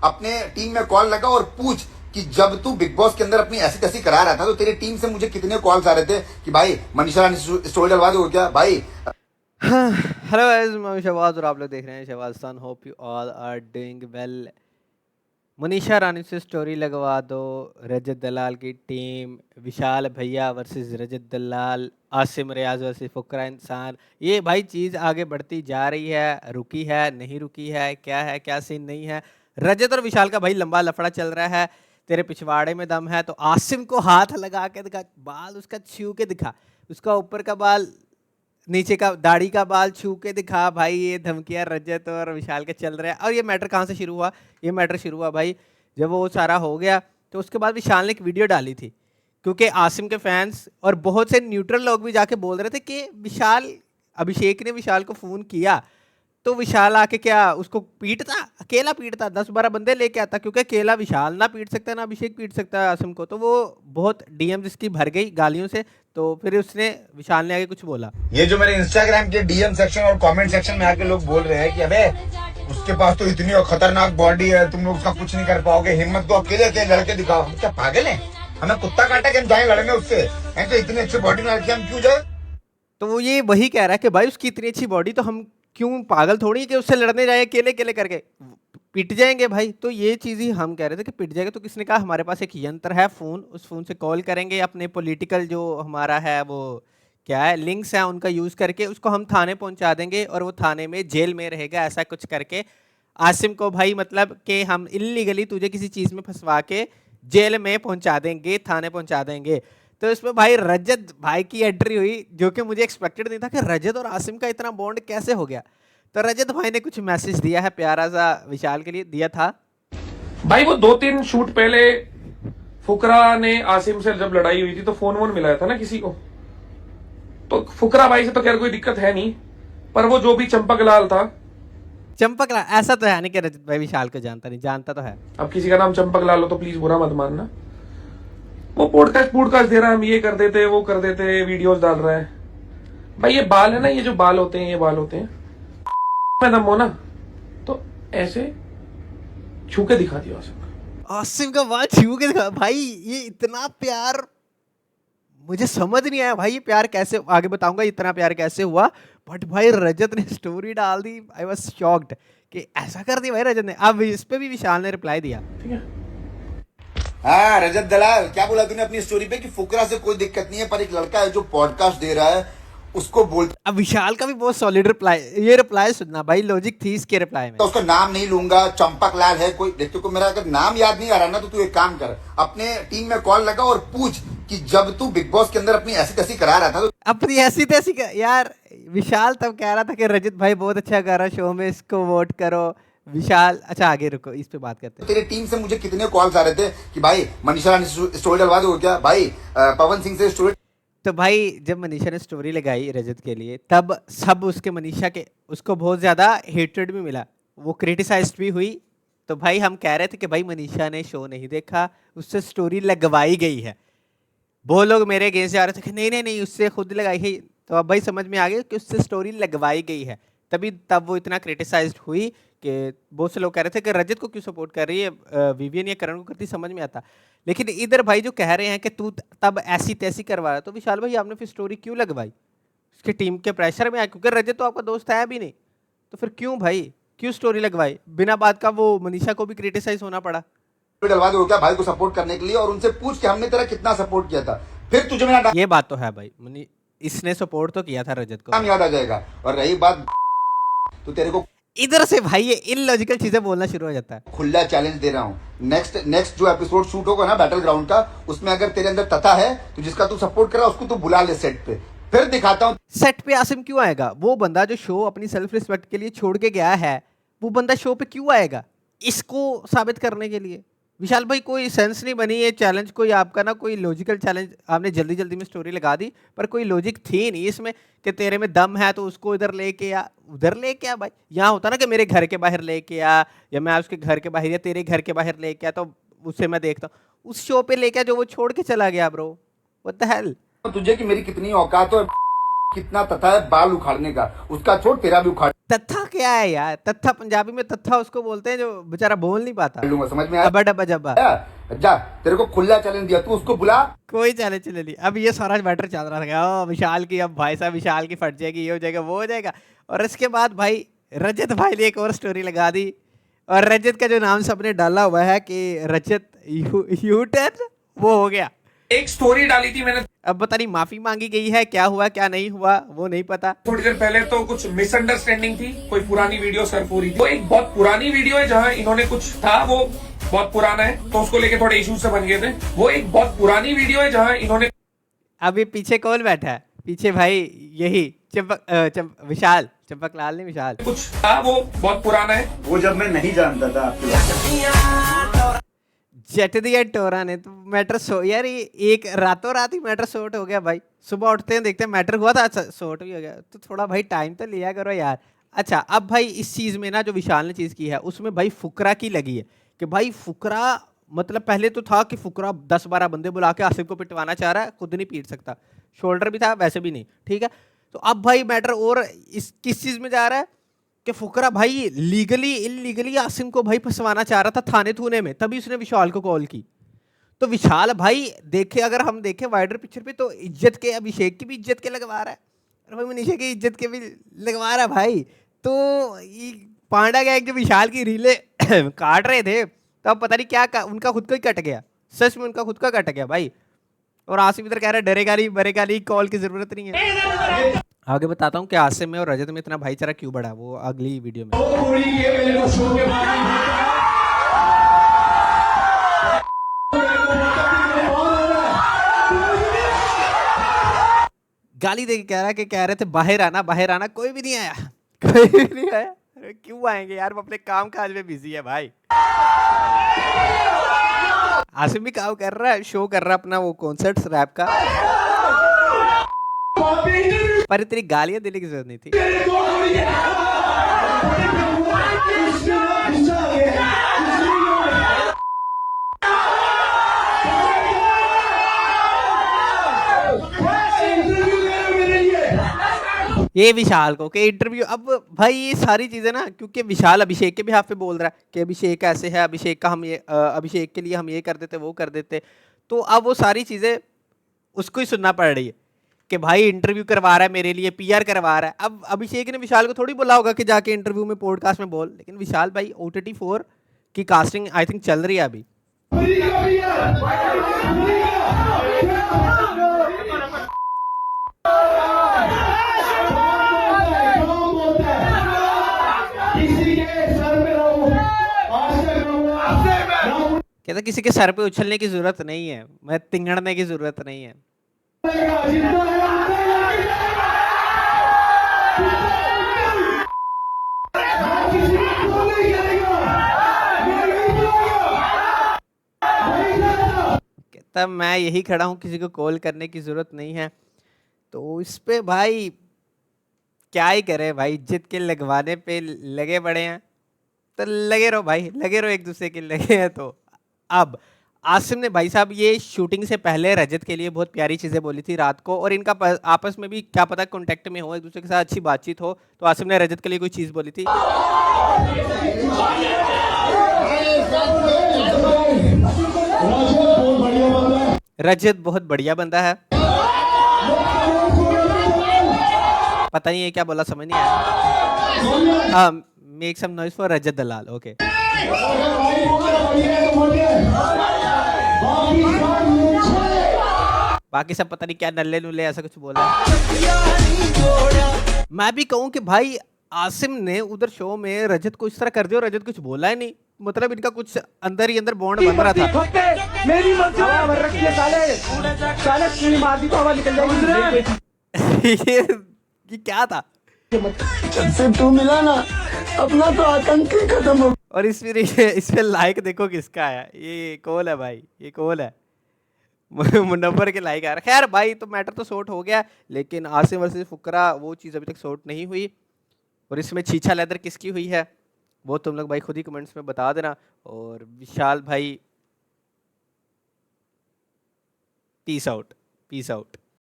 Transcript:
अपने टीम में कॉल लगा और पूछ कि जब तू बिग बॉस के अंदर अपनी ऐसी तैसी करा रहा था तो तेरी टीम से मुझे कितने कॉल्स आ रहे थे कि भाई मनीषा रानी स्टोरी डलवा दो क्या भाई। हेलो गाइस, मैं शहबाज और आप लोग देख रहे हैं शहबाज सन। Hope you all are doing well. Manisha Rani से स्टोरी लगवा दो। रजत दलाल की टीम, विशाल भैया वर्सेस रजत दलाल, आसिम रियाज वर्सेस फुकरा इंसान। ये भाई चीज़ आगे बढ़ती जा रही है, रुकी है नहीं रुकी है, क्या सीन नहीं है। रजत और विशाल का भाई लंबा लफड़ा चल रहा है। तेरे पिछवाड़े में दम है तो आसिम को हाथ लगा के दिखा, बाल उसका छू के दिखा, उसका ऊपर का बाल, नीचे का दाढ़ी का बाल छू के दिखा। भाई ये धमकियां रजत और विशाल के चल रहे हैं। और ये मैटर कहाँ से शुरू हुआ? ये मैटर शुरू हुआ भाई जब वो सारा हो गया तो उसके बाद विशाल ने एक वीडियो डाली थी, क्योंकि आसिम के फैंस और बहुत से न्यूट्रल लोग भी जाके बोल रहे थे कि विशाल, अभिषेक ने विशाल को फ़ोन किया तो विशाल आके क्या उसको पीटता, अकेला पीटता, 10-12 बंदे लेके आता, क्योंकि अकेला विशाल ना पीट सकता ना अभिषेक पीट सकता है आसिम को। तो वो बहुत डीएम जिसकी भर गई गालियों से, तो फिर उसने, विशाल ने आगे कुछ बोला। ये जो मेरे इंस्टाग्राम के डीएम सेक्शन और कमेंट सेक्शन में आके लोग बोल रहे हैं कि अबे उसके पास तो इतनी खतरनाक बॉडी है, तुम लोग उसका कुछ नहीं कर पाओगे, हिम्मत तो अकेले अकेले लड़के दिखाओ। हम क्या पागल हैं? हमें कुत्ता काटा कि हम जाए लड़ने उससे? तो इतनी अच्छी बॉडी में लड़के हम क्यों जाए? तो वो ये वही कह रहा है कि भाई उसकी इतनी अच्छी बॉडी, तो हम क्यों पागल थोड़ी है कि उससे लड़ने जाए अकेले अकेले करके, पिट जाएंगे भाई। तो ये चीज़ ही हम कह रहे थे कि पिट जाएगा। तो किसने कहा? हमारे पास एक यंत्र है फ़ोन, उस फ़ोन से कॉल करेंगे, अपने पॉलिटिकल जो हमारा है वो क्या है, लिंक्स हैं, उनका यूज़ करके उसको हम थाने पहुंचा देंगे और वो थाने में जेल में रहेगा, ऐसा कुछ करके आसिम को भाई, मतलब कि हम इलीगली तुझे किसी चीज़ में फंसवा के जेल में पहुंचा देंगे, थाने पहुंचा देंगे। तो इसमें भाई रजत भाई की एंट्री हुई, जो कि मुझे एक्सपेक्टेड नहीं था कि रजत और आसिम का इतना बॉन्ड कैसे हो गया। तो रजत भाई ने कुछ मैसेज दिया है, प्यारा सा विशाल के लिए दिया था। भाई वो 2-3 शूट पहले फुकरा ने आसिम से जब लड़ाई हुई थी तो फोन वोन मिलाया था ना किसी को, तो फुकरा भाई से तो खैर कोई दिक्कत है नहीं, पर वो जो भी चंपक लाल था, चंपक लाल ऐसा तो है नहीं कि रजत भाई विशाल को जानता नहीं, जानता तो है। अब किसी का नाम चंपक लाल हो तो प्लीज बुरा मत मानना। वो पॉडकास्ट दे रहा है, हम ये कर देते वो कर देते, वीडियोस डाल रहा है। भाई ये बाल है ना, ये जो बाल होते हैं, ये बाल होते हैं में दम हो ना तो ऐसे छू के दिखा दिया आसिम। आसिम का बाल छू के दिखा। भाई ये इतना प्यार मुझे समझ नहीं आया भाई, ये प्यार कैसे, आगे बताऊंगा इतना प्यार कैसे हुआ। बट भाई रजत ने स्टोरी डाल दी, आई वाज शॉक्ड कि ऐसा कर दिया भाई रजत ने। अब इस पे भी विशाल ने रिप्लाई दिया। ठीक है, हाँ रजत दलाल, क्या बोला तूने अपनी स्टोरी पे कि फुकरा से कोई दिक्कत नहीं है, पर एक लड़का है जो पॉडकास्ट दे रहा है उसको बोल, अब विशाल का भी बहुत सॉलिड रिप्लाई, ये रिप्लाई सुनना भाई, लॉजिक थी इसके रिप्लाई में। तो उसका नाम नहीं लूंगा, चंपक लाल है कोई, देख को मेरा अगर नाम याद नहीं आ रहा ना तो तू एक काम कर, अपने टीम में कॉल लगा और पूछ कि जब तू बिग बॉस के अंदर अपनी ऐसी तैसी करा रहा था तो अपनी ऐसी तैसी यार, विशाल तब कह रहा था कि रजत भाई बहुत अच्छा कर रहा है शो में, इसको वोट करो। विशाल, अच्छा आगे रुको, इस पे बात करते हैं। तेरी टीम से मुझे कितने कॉल्स आ रहे थे कि भाई मनीषा रानी स्टोरी डलवा दो क्या भाई, पवन सिंह से स्टोरी। तो भाई जब मनीषा ने स्टोरी लगाई रजत के लिए, तब सब उसके, मनीषा के, उसको बहुत ज़्यादा हेट्रेड भी मिला, वो क्रिटिसाइज्ड भी हुई। तो भाई हम कह रहे थे कि भाई मनीषा ने शो नहीं देखा, उससे स्टोरी लगवाई गई है। बहुत लोग मेरे अगेंस्ट जा रहे थे कि नहीं नहीं नहीं उससे खुद लगाई है। तो अब भाई समझ में आ गया कि उससे स्टोरी लगवाई गई है, तभी तब वो इतना क्रिटिसाइज्ड हुई कि बहुत से लोग कह रहे थे कि रजत को क्यों सपोर्ट कर रही है, विवियन या करण को करती, समझ में आता। लेकिन इधर भाई जो कह रहे हैं कि तू तब ऐसी तैसी करवा रहा, तो विशाल भाई आपने फिर स्टोरी क्यों लगवाई? उसकी टीम के प्रेशर में आया, क्योंकि रजत तो आपका दोस्त है भी नहीं, तो फिर क्यों भाई, क्यों स्टोरी लगवाई बिना बात का? वो मनीषा को भी क्रिटिसाइज होना पड़ा। डलवा दो क्या भाई को सपोर्ट करने के लिए, और उनसे पूछ कि हमने तेरा कितना सपोर्ट किया था, फिर तुझे मेरा ये बात तो है भाई, इसने सपोर्ट तो किया था रजत को। नाम याद आ जाएगा। और रही बात तो तेरे को इधर से भाई ये इलॉजिकल चीजें बोलना शुरू हो जाता है। खुला चैलेंज दे रहा हूँ, नेक्स्ट जो एपिसोड शूट होगा ना बैटल ग्राउंड का, उसमें अगर तेरे अंदर तथा है तो जिसका तू सपोर्ट कर रहा है उसको तू बुला ले सेट पे, फिर दिखाता हूँ। सेट पे आसिम क्यों आएगा? वो बंदा जो शो अपनी सेल्फ रिस्पेक्ट के लिए छोड़ के गया है, वो बंदा शो पे क्यों आएगा? इसको साबित करने के लिए। विशाल भाई कोई सेंस नहीं बनी ये चैलेंज, कोई आपका ना कोई लॉजिकल चैलेंज, आपने जल्दी जल्दी में स्टोरी लगा दी, पर कोई लॉजिक थी नहीं इसमें कि तेरे में दम है तो उसको इधर लेके आ, उधर लेके आ। भाई यहाँ होता ना कि मेरे घर के बाहर लेके आ, या मैं उसके घर के बाहर या तेरे घर के बाहर लेके आ, तो उससे मैं देखता हूँ। उस शो पे लेके आ जो वो छोड़ के चला गया ब्रो, व्हाट द हेल। तुझे कि मेरी कितनी औकात हो, कितना तथा है बाल उखाड़ने का, उसका छोड़ तेरा भी उखाड़ तत्था क्या है यार? तत्था पंजाबी में तत्था उसको बोलते हैं जो बेचारा बोल नहीं पाता। लूंगा, समझ में आया? अब्बा डब्बा जब्बा। जा, तेरे को खुला चैलेंज दिया, तू उसको बुला। कोई चले चले नहीं। अब ये सारा मैटर चल रहा था, ओ विशाल की, अब भाई साहब विशाल की फट जाएगी, ये हो जाएगा वो हो जाएगा। और इसके बाद भाई रजत भाई ने एक और स्टोरी लगा दी, और रजत का जो नाम सबने डाला हुआ है कि रजत यूटर्न, वो हो गया। एक स्टोरी डाली थी मैंने अब पता नहीं माफी मांगी गई है, क्या हुआ क्या नहीं हुआ वो नहीं पता। थोड़ी देर पहले, तो कुछ मिसअंडरस्टैंडिंग थी, कोई पुरानी वीडियो सर्फ हो रही थी। वो एक बहुत पुरानी वीडियो है जहां इन्होंने कुछ था, वो बहुत पुराना है तो उसको लेके थोड़े इश्यूज से बन गए थे। वो एक बहुत पुरानी वीडियो है जहां इन्होंने, अभी पीछे कौन बैठा है? पीछे भाई यही विशाल, चंपक लाल नहीं विशाल। कुछ था, वो बहुत पुराना है। वो जब मैं नहीं जानता था आपके जट दिया टोरा ने तो मैटर सो यार, ये एक रातों रात ही मैटर सॉर्ट हो गया भाई। सुबह उठते हैं देखते हैं मैटर हुआ था, अच्छा सॉर्ट भी हो गया। तो थोड़ा भाई टाइम तो लिया करो यार। अच्छा अब भाई इस चीज़ में ना जो विशाल ने चीज़ की है उसमें भाई फुकरा की लगी है कि भाई फुकरा, मतलब पहले तो था कि फुकरा 10-12 बंदे बुला के आसिफ को पिटवाना चाह रहा है, खुद नहीं पीट सकता, शोल्डर भी था वैसे भी नहीं, ठीक है। तो अब भाई मैटर और इस किस चीज़ में जा रहा है कि फुकरा भाई लीगली इलीगली आसिम को भाई फंसवाना चाह रहा था थाने थूने में, तभी उसने विशाल को कॉल की। तो विशाल भाई देखे, अगर हम देखें वाइडर पिक्चर पे तो इज्जत के, अभिषेक की भी इज्जत के लगवा रहा है और भाई मनीषा की इज्जत के भी लगवा रहा है भाई। तो ये पांडा गैंग जो विशाल की रीले काट रहे थे, तो अब पता नहीं क्या उनका खुद का ही कट गया, सच में उनका खुद का कट गया भाई। और आसिम इधर कह रहा है डरेगा नहीं मरेगा नहीं, कॉल की जरूरत नहीं है। आगे बताता हूँ कि आसिम में और रजत में इतना भाईचारा क्यों बढ़ा, वो अगली वीडियो में। गाली दे के कह रहे थे बाहर आना, कोई भी नहीं आया, कोई भी नहीं आया। अरे क्यों आएंगे यार, वो अपने काम काज में बिजी है भाई। आसिम भी काम कर रहा है, शो कर रहा है अपना, वो कॉन्सर्ट रैप का, पर इतनी गालियां देने की जरूरत नहीं थी। ये विशाल को के इंटरव्यू, अब भाई ये सारी चीजें ना, क्योंकि विशाल अभिषेक के भी हाथ पे बोल रहा है कि अभिषेक ऐसे है, अभिषेक का हम ये अभिषेक के लिए हम ये कर देते वो कर देते, तो अब वो सारी चीजें उसको ही सुनना पड़ रही है कि भाई इंटरव्यू करवा रहा है मेरे लिए, पीआर करवा रहा है। अब अभिषेक ने विशाल को थोड़ी बोला होगा कि जाके इंटरव्यू में पॉडकास्ट में बोल, लेकिन विशाल भाई OTT 4 की कास्टिंग आई थिंक चल रही है अभी। कहता किसी के सर पे उछलने की जरूरत नहीं है, मैं तिंगड़ने की जरूरत नहीं है। कहता मैं यही खड़ा हूं, किसी को कॉल करने की जरूरत नहीं है। तो इस पे भाई क्या ही करे भाई, इज्जत के लगवाने पे लगे पड़े हैं, तो लगे रहो भाई, लगे रहो, एक दूसरे के लगे हैं। तो अब आसिम ने भाई साहब ये शूटिंग से पहले रजत के लिए बहुत प्यारी चीज़ें बोली थी रात को, और इनका आपस में भी क्या पता कांटेक्ट में हो, एक दूसरे के साथ अच्छी बातचीत हो, तो आसिम ने रजत के लिए कोई चीज़ बोली थी। रजत बहुत बढ़िया बंदा है, पता नहीं है क्या बोला, समझ नहीं आया। हाँ, make some noise for Rajat Dalal, okay. बाकी सब पता नहीं क्या नल्ले नुल्ले ऐसा कुछ बोला। मैं भी कहूँ कि भाई आसिम ने उधर शो में रजत को इस तरह कर दिया और रजत कुछ बोला ही नहीं, मतलब इनका कुछ अंदर ही अंदर बॉन्ड बन रहा था। मेरी ये क्या था? से तू मिला ना, अपना तो आतंक ही खत्म हो। और इस पे लाइक देखो किसका आया, ये कौन है भाई, ये कौन है? मुनव्वर के लाइक आ रहा। खैर भाई तो मैटर तो सॉर्ट हो गया, लेकिन आसिम वर्सेस फुकरा वो चीज़ अभी तक सॉर्ट नहीं हुई, और इसमें छीछा लेदर किसकी हुई है वो तुम लोग भाई खुद ही कमेंट्स में बता देना। और विशाल भाई पीस आउट, पीस आउट।